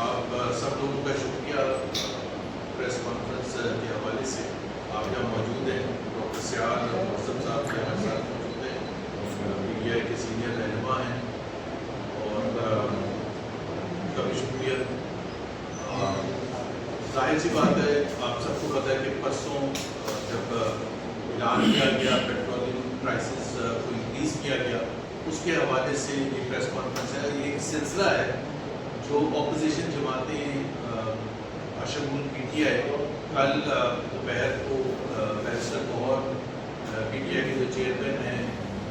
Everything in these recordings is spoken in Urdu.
آپ سب لوگوں کا شکریہ پریس کانفرنس کے حوالے سے آپ یہاں موجود ہیں. ڈاکٹر سیال معظم صاحب بھی ہمارے ساتھ موجود ہیں, پی ٹی آئی کے سینئر رہنما ہیں, اور کا بھی شکریہ. ظاہر سی بات ہے, آپ سب کو پتہ ہے کہ پرسوں جب اعلان کیا گیا پیٹرولیم پرائسز کو انکریز کیا گیا, اس کے حوالے سے یہ پریس کانفرنس ہے. یہ ایک سلسلہ ہے جو اپوزیشن جماعتیں شمول پی ٹی آئی کل دوپہر کو barrister Gauhar P T I کے جو چیئرمین ہیں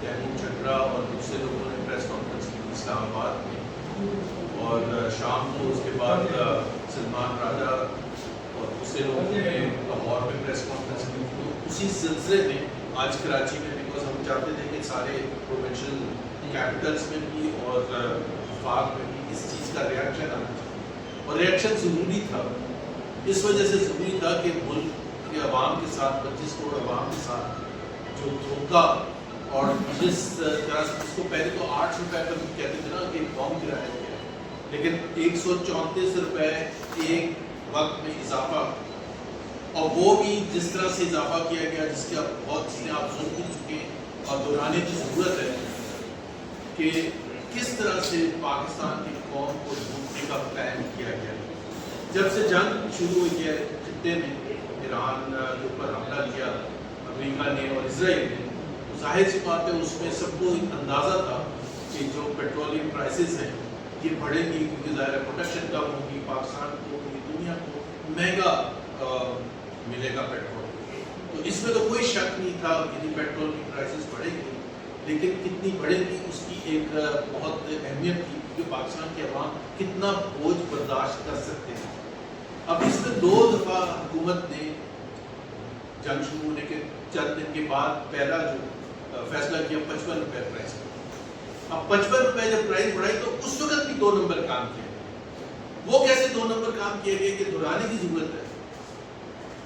تیمور چٹرا اور دوسرے لوگوں نے پریس کانفرنس کی اسلام آباد میں, اور شام کو اس کے بعد سلمان راجہ اور دوسرے لوگوں نے لاہور میں پریس کانفرنس کی. تو اسی سلسلے میں آج کراچی میں, بیکاز ہم چاہتے تھے کہ سارے پروونشل کیپٹلس میں بھی اور وفاق میں بھی اس چیز کا ریئیکشن آنا چاہیے, اور ریئیکشن ضروری تھا. اس وجہ سے ضروری تھا کہ ملک کے عوام کے ساتھ 25 کروڑ عوام کے ساتھ جو دھوکہ, اور جس طرح سے اس کو پہلے تو 8 روپے پر بھی کہتے تھے نا کہ بم گرایا گیا, لیکن 134 روپے ایک وقت میں اضافہ, اور وہ بھی جس طرح سے اضافہ کیا گیا جس کے اب بہت چیزیں آپ سن بھی چکے ہیں اور دہرانے کی ضرورت ہے کہ کس طرح سے پاکستان کی قوم کو لوٹنے کا پلان کیا گیا. جب سے جنگ شروع ہوئی ہے خطے میں, ایران کے اوپر حملہ کیا امریکہ نے اور اسرائیل نے, تو ظاہر سی بات ہے اس میں سب کو اندازہ تھا کہ جو پیٹرولیم پرائسز ہیں یہ بڑھیں گی, کیونکہ ظاہر ہے پروڈکشن کم ہوگی, پاکستان کو پوری دنیا کو مہنگا ملے گا پیٹرول. تو اس میں تو کوئی شک نہیں تھا کہ پیٹرول کی پرائسز بڑھیں گی, لیکن کتنی بڑھیں گی اس کی ایک بہت اہمیت تھی کہ پاکستان کے عوام کتنا بوجھ برداشت کر سکتے ہیں. اب اس میں 2 دفعہ حکومت نے جنگ شروع ہونے کے چند دن کے بعد پہلا جو فیصلہ کیا 55 روپے پرائز کا. اب 55 روپے جب پرائز بڑھائی تو اس وقت بھی 2 نمبر کام کیا. وہ کیسے 2 نمبر کام کیے گئے کہ دہرانے کی ضرورت ہے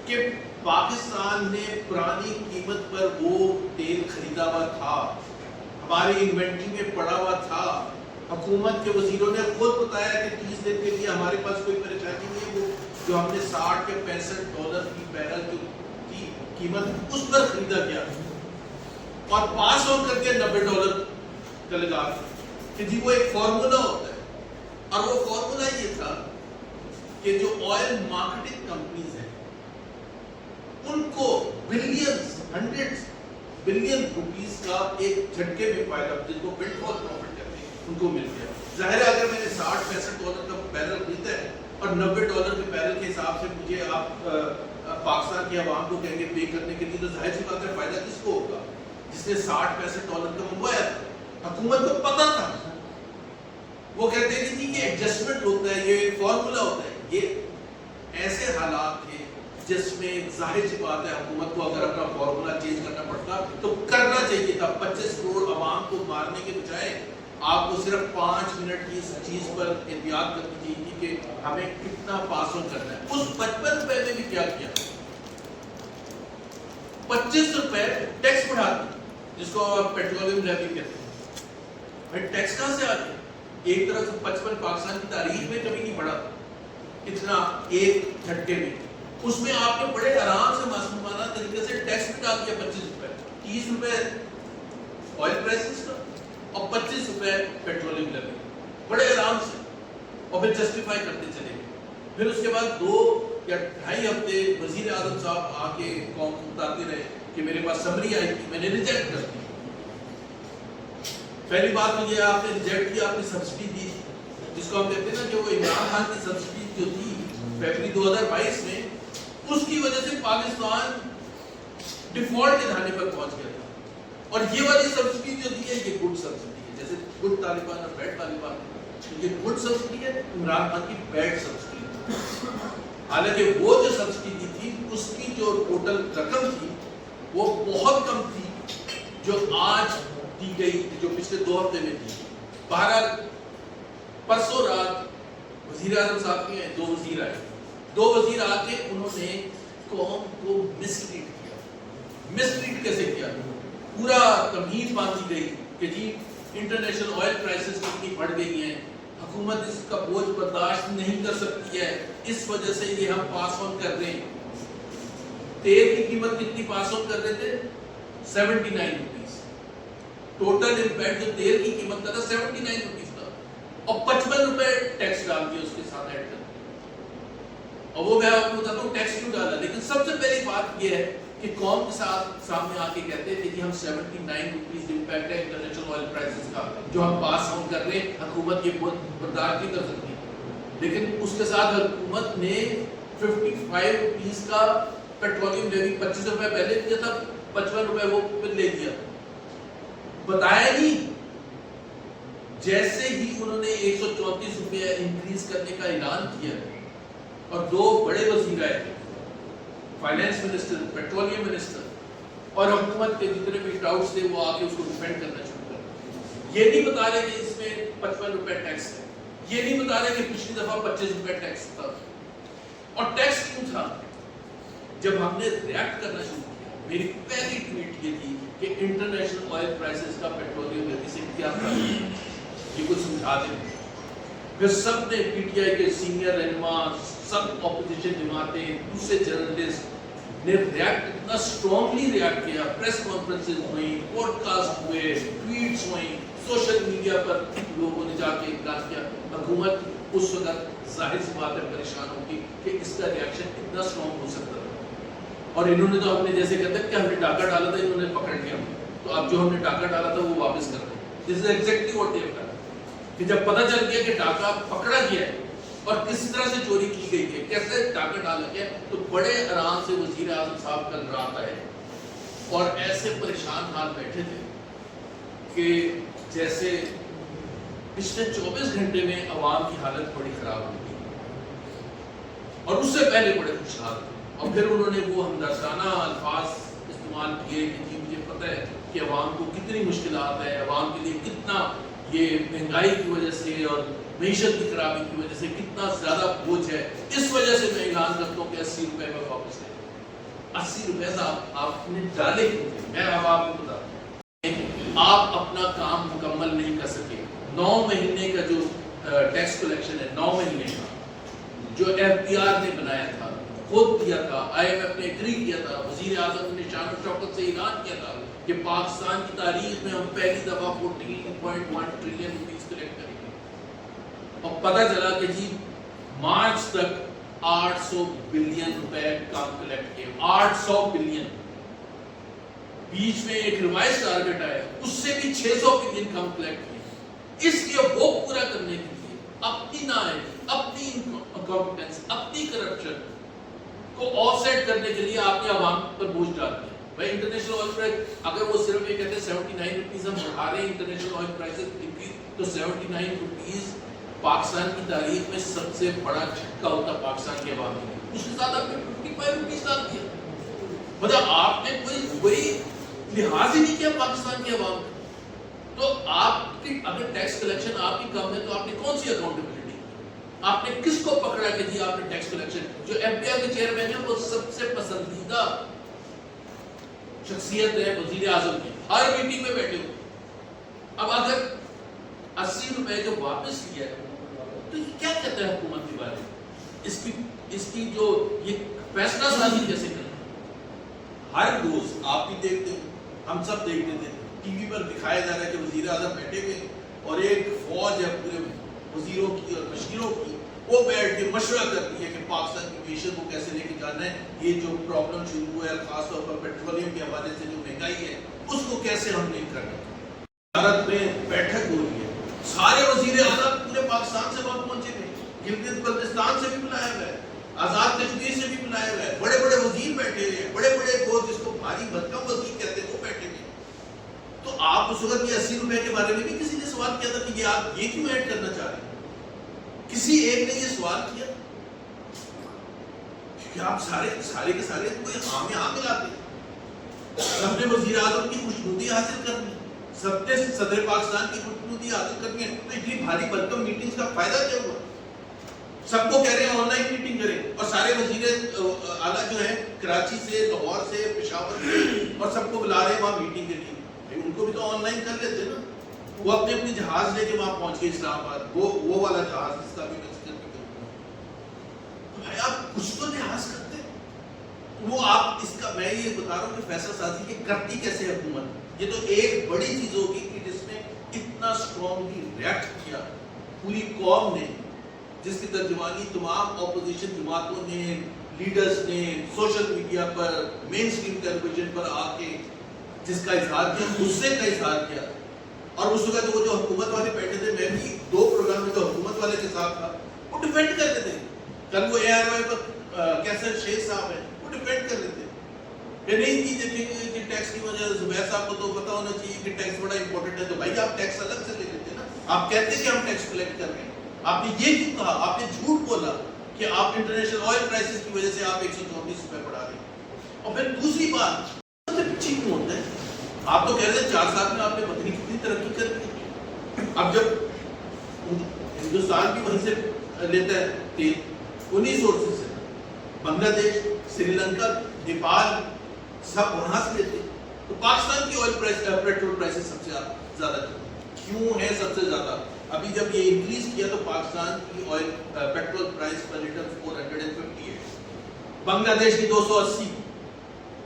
کہ پاکستان نے پرانی قیمت پر وہ تیل خریدا ہوا تھا, ہماری انوینٹری میں پڑا ہوا تھا. حکومت کے وزیروں نے خود بتایا کہ 30 دن کے لیے ہمارے پاس کوئی پریشانی نہیں ہے. وہ جو ہم نے 60 یا 65 ڈالر کی بیرل کی قیمت اس پر خریدا گیا اور پاس آن کر کے 90 ڈالر کا لگا کہ جی وہ ایک فارمولا ہوتا ہے. اور وہ فارمولا یہ تھا کہ جو آئل مارکیٹنگ کمپنیز ہیں ان کو بلینز, ہنڈریڈز بلین روپیز کا ایک جھٹکے میں فائدہ, جس کو بلڈ فال پروفٹ کہتے ہیں, ان کو مل گیا. ظاہر ہے اگر میں نے 60-65 ڈالر کا بیرل خریدا ہے اور 90 ڈالر کے بیرل کے حساب سے مجھے آپ پاکستان کی عوام کو کہیں گے پے کرنے کے لیے, تو ظاہر سی بات ہے فائدہ کس کو ہوگا؟ جس نے 60-65 ڈالر کا منگوایا تھا. حکومت کو پتہ تھا, وہ کہتے ہیں کہ یہ ایڈجسٹمنٹ ہوتا ہے, یہ ایک فارمولا ہوتا ہے. یہ ایسے حالات تھے جس میں ظاہر سی بات ہے حکومت کو اگر اپنا فارمولا چینج کرنا پڑتا تو کرنا چاہیے تھا. 25 کروڑ عوام کو مارنے کے بجائے آپ کو صرف 5 منٹ کی اس چیز پر احتیاط کرنی چاہیے تھی کہ ہمیں کتنا پاس آن کرنا ہے. اس 55 روپے نے بھی کیا کیا, 25 روپے ٹیکس بڑھا دیا, جس کو آپ پیٹرولیم لیوی کہتے ہیں. بھائی ٹیکس کہاں سے آ گیا؟ ایک طرح سے 55 پاکستان کی تاریخ میں کبھی نہیں بڑھا اتنا ایک جھٹکے میں. اس میں آپ نے بڑے آرام سے معصومانہ طریقے سے ٹیکس بھی ڈال دیا 25 روپے, 30 روپے آئل پرائسز کا اور 25 روپے پیٹرولیم لیوی, بڑے آرام سے, اور پھر جسٹیفائی کرتے چلے گئے. پھر اس کے بعد 2 یا 2.5 ہفتے وزیر اعظم صاحب آ کے قوم کو بتاتے رہے کہ میرے پاس سمری آئی تھی, میں نے ریجیکٹ کر دی. پہلی بات تو یہ آپ نے ریجیکٹ کیا, آپ نے سبسڈی دی جس کو ہم کہتے ہیں نا کہ وہ عمران خان کی سبسڈی جو تھی فیبرری 2022 میں, اس کی وجہ سے پاکستان ڈیفالٹ کے دھانے پر پہنچ گیا تھا. اور یہ والی سبسڈی جو دی ہے یہ گڈ سبسڈی ہے, جیسے گڈ طالبان اور بیڈ طالبان, یہ گڈ سبسڈی ہے, عمران خان کی بیڈ سبسڈی ہے. حالانکہ وہ جو سبسڈی دی تھی اس کی جو ٹوٹل رقم تھی وہ بہت کم تھی جو آج دی گئی, جو پچھلے 2 ہفتے میں تھی. بہرحال پرسوں رات وزیر اعظم صاحب کے 2 وزیر آئے, 2 وزیر آ کے انہوں نے قوم کو مسلیڈ کیا. مسلیڈ کیسے کیا؟ پورا تمہید باندھی گئی کہ جی انٹرنیشنل آئل پرائسز کتنی بڑھ گئی ہیں, حکومت اس کا بوجھ برداشت نہیں کر سکتی ہے، اس وجہ سے یہ ہم پاس آن کر رہے ہیں۔ تیل کی قیمت کتنی پاس آن کر رہے تھے؟ 79 روپیز۔ ٹوٹل امپیکٹ جو تیل کی قیمت کا تھا 79 روپیز کا، اور 55 روپے ٹیکس ڈال دیا اس کے ساتھ ایڈ کر دیا۔ اور وہ میں آپ کو بتاتا ہوں ٹیکس کیوں ڈالا، لیکن سب سے پہلی بات یہ ہے کہ قوم کے ساتھ سامنے آ کے کہتے ہیں کہ ہم 79 روپیز امپیکٹ ہے انٹرنیشنل آئل پرائسز کا جو ہم پاس آن کر رہے ہیں، حکومت یہ برداشت نہیں کر سکتی۔ لیکن اس کے ساتھ حکومت نے 55 روپیز کا پیٹرولیم لیوی 25 روپے پہلے دیا تھا، 55 روپے وہ پھر لے دیا، بتایا نہیں۔ جیسے ہی انہوں نے 134 روپے انکریز کرنے کا اعلان کیا اور دو بڑے وزیر آئے تھے، فائنانس منسٹر، پیٹرولیم منسٹر، اور حکومت کے جتنے بھی ڈاؤٹس تھے وہ آ کے اس کو ڈیفینڈ کرنا شروع کر، یہ نہیں بتا رہے کہ اس میں 55 روپے ٹیکس ہے، یہ نہیں بتا رہے کہ پچھلی دفعہ 25 روپے ٹیکس تھا۔ اور ٹیکس کیوں تھا؟ جب ہم نے ریاکٹ کرنا شروع کیا، میری پہلی ٹویٹ یہ تھی کہ انٹرنیشنل آئل پرائسز کا پیٹرولیم لیوی سے کیا تھا، یہ کچھ سمجھا دیں۔ پھر سب نے پی ٹی آئی کے سینئر رہنما، سب اپوزیشن جماعتیں، دوسرے جرنلسٹ نے ریاکٹ اتنا اسٹرانگلی ریاکٹ کیا، پریس کانفرنسز ہوئی، پوڈ کاسٹ ہوئے، ٹویٹس ہوئیں، سوشل میڈیا پر لوگوں نے جا کے اعلان کیا۔ حکومت اس وقت ظاہر سی بات ہے پریشان ہوگی کہ اس کا ریاکشن کتنا اسٹرانگ ہو سکتا ہے، اور انہوں نے تو اپنے جیسے کہتے ہیں کہ ہم نے ڈاکہ ڈالا تھا، انہوں نے پکڑ لیا، تو اب جو ہم نے ڈاکہ ڈالا تھا وہ واپس کر دیں۔ This is exactly what they have done. کہ جب پتہ چل گیا کہ ڈاکہ پکڑا گیا ہے اور کس طرح سے چوری کی گئی ہے، کیسے ڈاکہ ڈالا گیا، تو بڑے آرام سے وزیر اعظم صاحب کل رات آئے اور ایسے پریشان حال بیٹھے تھے کہ جیسے پچھلے 24 گھنٹے میں عوام کی حالت بڑی خراب ہو گئی، اور اس سے پہلے بڑے خوشحال تھے۔ اور پھر انہوں نے وہ ہمدردانہ الفاظ استعمال کیے کہ جی مجھے پتہ ہے کہ عوام کو کتنی مشکلات ہے، عوام کے لیے کتنا یہ مہنگائی کی وجہ سے اور معیشت کی خرابی کی وجہ سے کتنا زیادہ بوجھ ہے، اس وجہ سے میں اعلان کرتا ہوں کہ 80 روپے میں واپس لیں۔ 80 روپے آپ نے ڈالے کیوں تھے؟ میں اب آپ کو بتاتا ہوں، آپ اپنا کام مکمل نہیں کر سکے۔ 9 مہینے کا جو ٹیکس کلیکشن ہے، 9 مہینے کا جو ایف بی آر نے بنایا تھا، خود کیا تھا، آئی ایم ایف نے ایگری کیا تھا، وزیر اعظم نے شان و شوکت سے اعلان کیا تھا کہ پاکستان کی تاریخ میں ہم پہلی دفعہ 14.1 ٹریلین روپیز کلیکٹ کریں گے، اور پتہ چلا کہ جی مارچ تک 800 بلین روپے کم کلیکٹ کیے، 800 بلین۔ بیچ میں ایک ریوائز ٹارگٹ آیا، اس سے بھی 600 بلین کم کلیکٹ کیے۔ اس لیے وہ پورا کرنے کے لیے اپنی نااہلی، اپنی انکمپٹنس، اپنی کرپشن کو آف سیٹ کرنے کے لیے آپ نے عوام پر بوجھ ڈال دیا۔ بھائی انٹرنیشنل آئل پرائس، اگر وہ صرف یہ کہتے ہیں 79 روپیز ہم بڑھا رہے ہیں انٹرنیشنل آئل پرائسز انکریز، تو 79 روپیز پاکستان کی تاریخ میں سب سے بڑا جھٹکا ہوتا پاکستان کے عوام کے لیے۔ اس کے ساتھ آپ نے 55 روپیز ڈال دیا، مطلب آپ نے کوئی لحاظ ہی نہیں کیا پاکستان کے عوام کا۔ تو آپ کی اگر ٹیکس کلیکشن آپ کی کم ہے تو آپ نے کون سی اکاؤنٹیبلٹی، آپ نے کس کو پکڑا کہ جی آپ نے ٹیکس کلیکشن؟ جو ایف بی آئی کے چیئرمین ہیں وہ سب سے پسندیدہ شخصیت ہے وزیر اعظم کی، ہر میٹنگ میں بیٹھے ہوئے۔ اب اگر 80 روپے جو واپس لیا ہے تو یہ کیا کہتا ہے حکومت کے بارے میں؟ اس کی جو یہ فیصلہ سازی کیسے کریں؟ ہر روز آپ بھی دیکھتے ہیں، ہم سب دیکھتے تھے، ٹی وی پر دکھایا جا رہا ہے کہ وزیر اعظم بیٹھے ہوئے اور ایک فوج ہے پورے وزیروں کی اور مشیروں کی، وہ بیٹھ کے مشورہ کرتی ہے کہ پاکستان کی معیشت کو کیسے لے کے جانا ہے، یہ جو پرابلم شروع ہوا ہے خاص طور پر پیٹرولیم کے حوالے سے جو مہنگائی ہے اس کو کیسے ہم لنک کرنا ہے۔ بھارت میں بیٹھک ہو رہی ہے، سارے وزیر اعظم پورے پاکستان سے وہاں پہنچے ہوئے، گلگت بلتستان سے بھی بلایا ہوا ہے، آزاد کشمیر سے بھی بلایا ہوا ہے، بڑے بڑے وزیر بیٹھے ہوئے ہیں، بڑے بڑے وہ جس کو بھاری بھرکم وزیر کہتے ہیں وہ بیٹھے ہوئے ہیں۔ تو آپ اس وقت یہ 80 روپے کے بارے میں بھی کسی نے سوال کیا تھا کہ یہ آپ یہ کیوں ایڈ کرنا چاہ رہے ہیں؟ کسی ایک نے یہ سوال کیا؟ کیونکہ آپ سارے کے سارے کوئی حامل آتے ہیں، سب نے وزیر اعظم کی خوشنودی حاصل کرنی ہے، سب نے صدر پاکستان کی خوشنودی حاصل کرنی ہے، تو اتنی بھاری بھرکم میٹنگز کا فائدہ کیا ہوا؟ سب کو کہہ رہے ہیں آن لائن میٹنگ کریں، اور سارے وزیر اعلیٰ جو ہیں کراچی سے، لاہور سے، پشاور سے، اور سب کو بلا رہے ہیں وہاں میٹنگ کے لیے، ان کو بھی تو آن لائن کر لیتے نا۔ وہ اپنے اپنے جہاز لے کے وہاں پہنچ گئے اسلام آباد، وہ والا جہاز جس کا بھی میں ذکر بھی کروں گا. تو بھائی آپ کچھ تو لحاظ کرتے ہیں. وہ آپ اس کا میں یہ بتا رہا ہوں کہ فیصلہ سازی کی کرتی کیسے حکومت. یہ تو ایک بڑی چیز ہوگی کہ جس نے اتنا اسٹرانگلی ریئیکٹ کیا پوری قوم نے، جس کی ترجمانی تمام اپوزیشن جماعتوں نے، لیڈرز نے سوشل میڈیا پر، مین اسٹریم ٹیلی ویژن پر آ کے جس کا اظہار کیا، غصے کا اظہار کیا. اور اس وقت وہ جو حکومت والے بیٹھے تھے، میں بھی 2 پروگرام میں جو حکومت والے کے ساتھ تھا، وہ ڈیفینڈ کر رہے تھے. کل وہ ARY پر کیسر شیخ صاحب ہیں، وہ ڈیفینڈ کر رہے تھے کہ نہیں جی دیکھیں کہ ٹیکس کی وجہ سے زبیر صاحب کو تو پتا ہونا چاہیے کہ ٹیکس بڑا امپورٹنٹ ہے. تو بھائی آپ ٹیکس الگ سے لے لیتے نا. آپ کہتے کہ ہم ٹیکس کلیکٹ کر رہے ہیں. آپ نے یہ کیوں کہا؟ آپ نے جھوٹ بولا کہ آپ انٹرنیشنل آئل کرائسس کی وجہ سے آپ 134 روپے بڑھا رہے ہیں. اور پھر دوسری بات سب سے پیچھے کیوں ہوتا ہے؟ آپ تو کہہ رہے ہیں 4 سال میں آپ نے پتہ نہیں کتنی ترقی کر دی. اب جب ہندوستان بھی وہیں سے لیتا ہے تیل، انہی سورسز سے، بنگلہ دیش، سری لنکا، نیپال سب وہاں سے لیتے ہیں. تو پاکستان کی آئل پرائس، پیٹرول پرائسز سب سے زیادہ کیوں ہے؟ سب سے زیادہ ابھی جب یہ انکریز کیا تو پاکستان کی آئل پیٹرول پرائس پر لیٹر 458، بنگلہ دیش کی 280،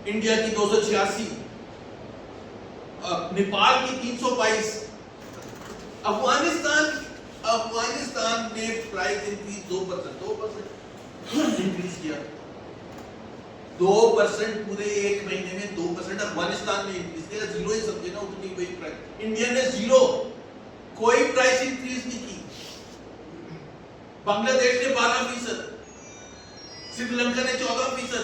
انڈیا کی 286، نیپال کی 322. افغانستان نے پرائس انکریز 2% انکریز کیا. 2% پورے ایک مہینے میں 2% افغانستان نے انکریز کیا. زیرو ہی سمجھے نا اتنی بڑی پرائس. انڈیا نے زیرو، کوئی پرائس انکریز نہیں کی. بنگلہ دیش نے 12%، سری لنکا نے 14%.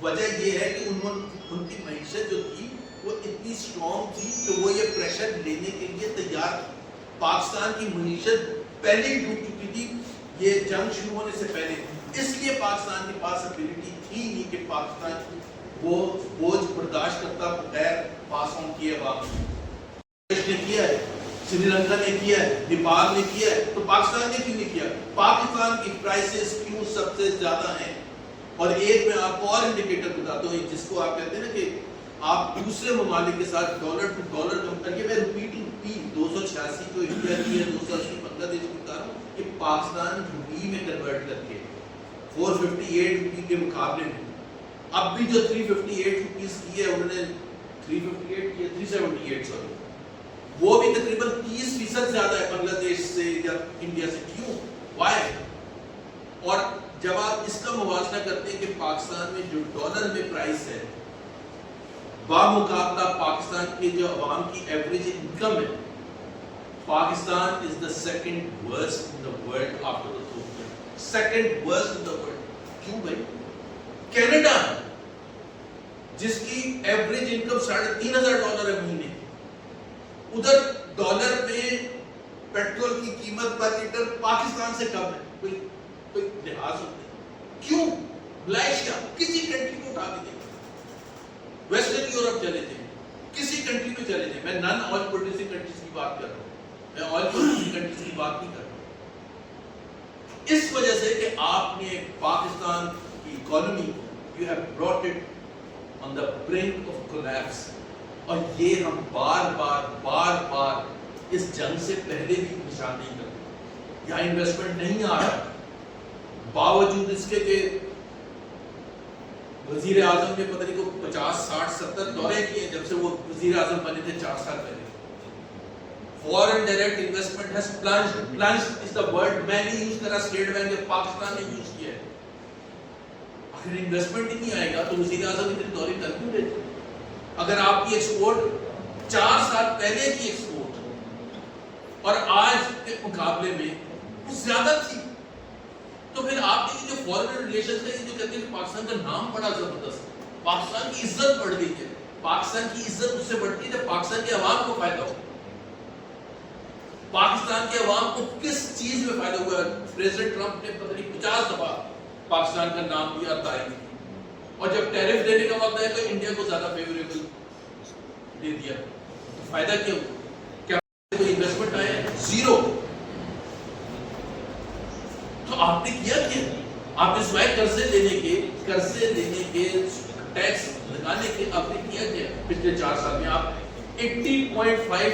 وجہ یہ ہے کہ ان کی معیشت جو تھی وہ اتنی اسٹرانگ تھی کہ وہ یہ پریشر لینے کے لیے تیار تھی. پاکستان کی معیشت پہلے ہی ڈوب چکی تھی یہ جنگ شروع ہونے سے پہلے. اس لیے پاکستان کے پاس ابیلٹی تھی نہیں کہ پاکستان وہ بوجھ برداشت کرتا بغیر پاس آن کیے. بنگلہ نے کیا ہے، سری لنکا نے کیا ہے، نیپال نے کیا ہے، تو پاکستان نے کیوں نہیں کیا؟ پاکستان کی پرائسز کیوں سب سے زیادہ ہیں؟ اور ایک میں آپ کو اور انڈیکیٹر بتاتا ہوں جس کو آپ کہتے ہیں نا کہ آپ دوسرے ممالک کے ساتھ ڈالر ٹو ڈالر کمپیئر کیے. میں روپی ٹو روپی 286 جو انڈیا کی ہے، 280 بنگلہ دیش کی بتا رہا ہوں کہ پاکستان روپی میں کنورٹ کر کے 458 روپی کے مقابلے میں اب بھی جو 358 روپیز کی ہے انہوں نے 358 کیا 378 سوری، وہ بھی تقریباً 30% زیادہ ہے بنگلہ دیش سے یا انڈیا سے. کیوں؟ وائی؟ اور جب آپ اس کا موازنہ کرتے ہیں کہ پاکستان میں جو ڈالر میں پرائس ہے بامقابلہ پاکستان کے جو عوام کی ایوریج انکم ہے، Pakistan is the second worst in the world after Ethiopia. Second worst in the world. کیوں بھائی؟ کینیڈا جس کی ایوریج انکم $3,500 ہے مہینے، ادھر ڈالر میں پیٹرول کی قیمت پر لیٹر پاکستان سے کم ہے. کوئی لحاظ ہوتا ہے؟ کیوں؟ ملائیشیا کسی کنٹری کو اٹھا کے دیکھیں، ویسٹرن یورپ چلے جائیں، کسی کنٹری میں چلے جائیں. میں نان آئل پروڈیوسنگ کنٹریز کی بات کر رہا ہوں، میں آئل پروڈیوسنگ کنٹریز کی بات نہیں کر رہا ہوں. اس وجہ سے کہ آپ نے پاکستان کی اکانومی کو you have brought it on the brink of collapse. اور یہ ہم بار بار اس جنگ سے پہلے بھی نشان نہیں کرتے. یہاں انویسٹمنٹ نہیں آ رہا، باوجود اس کے کہ وزیر اعظم نے پتہ نہیں کو 50 60 70 دورے کیے جب سے وہ وزیر اعظم بنے تھے 4 سال پہلے. Foreign direct investment has plunged is the word میں نے یوز کرا، اسٹیٹ بینک نے پاکستان نے یوز کیا ہے. اگر انویسٹمنٹ ہی نہیں آئے گا تو وزیر اعظم اتنے دورے کر کیوں لیتے؟ اگر آپ کی ایکسپورٹ 4 سال پہلے کی ایکسپورٹ اور آج کے مقابلے میں وہ زیادہ تھی، تو پھر آپ کی جو فورن ریلیشنز ہے جو کہتے ہیں کہ پاکستان کا نام بڑا زبردست ہے، پاکستان کی عزت بڑھ گئی ہے. پاکستان کی عزت اس سے بڑھتی ہے جب پاکستان کے عوام کو فائدہ ہو. پاکستان کے عوام کو کس چیز میں فائدہ ہوا ہے؟ پریزیڈنٹ ٹرمپ نے پتہ نہیں 50 دفعہ پاکستان کا نام لیا، تعریف کی، اور جب ٹیرف دینے کا وقت آیا تو انڈیا کو زیادہ فیوریبل دے دیا. فائدہ کیا ہوا؟ کیا کوئی انویسٹمنٹ آیا ہے؟ زیرو. تو آپ نے کیا آپ نے سوائے قرضے لینے کے ٹیکس لگانے کے آپ نے کیا پچھلے 4 سال میں؟ آپ 80.5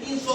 300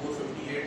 458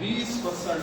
20%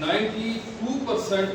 92%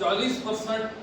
40%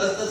10-10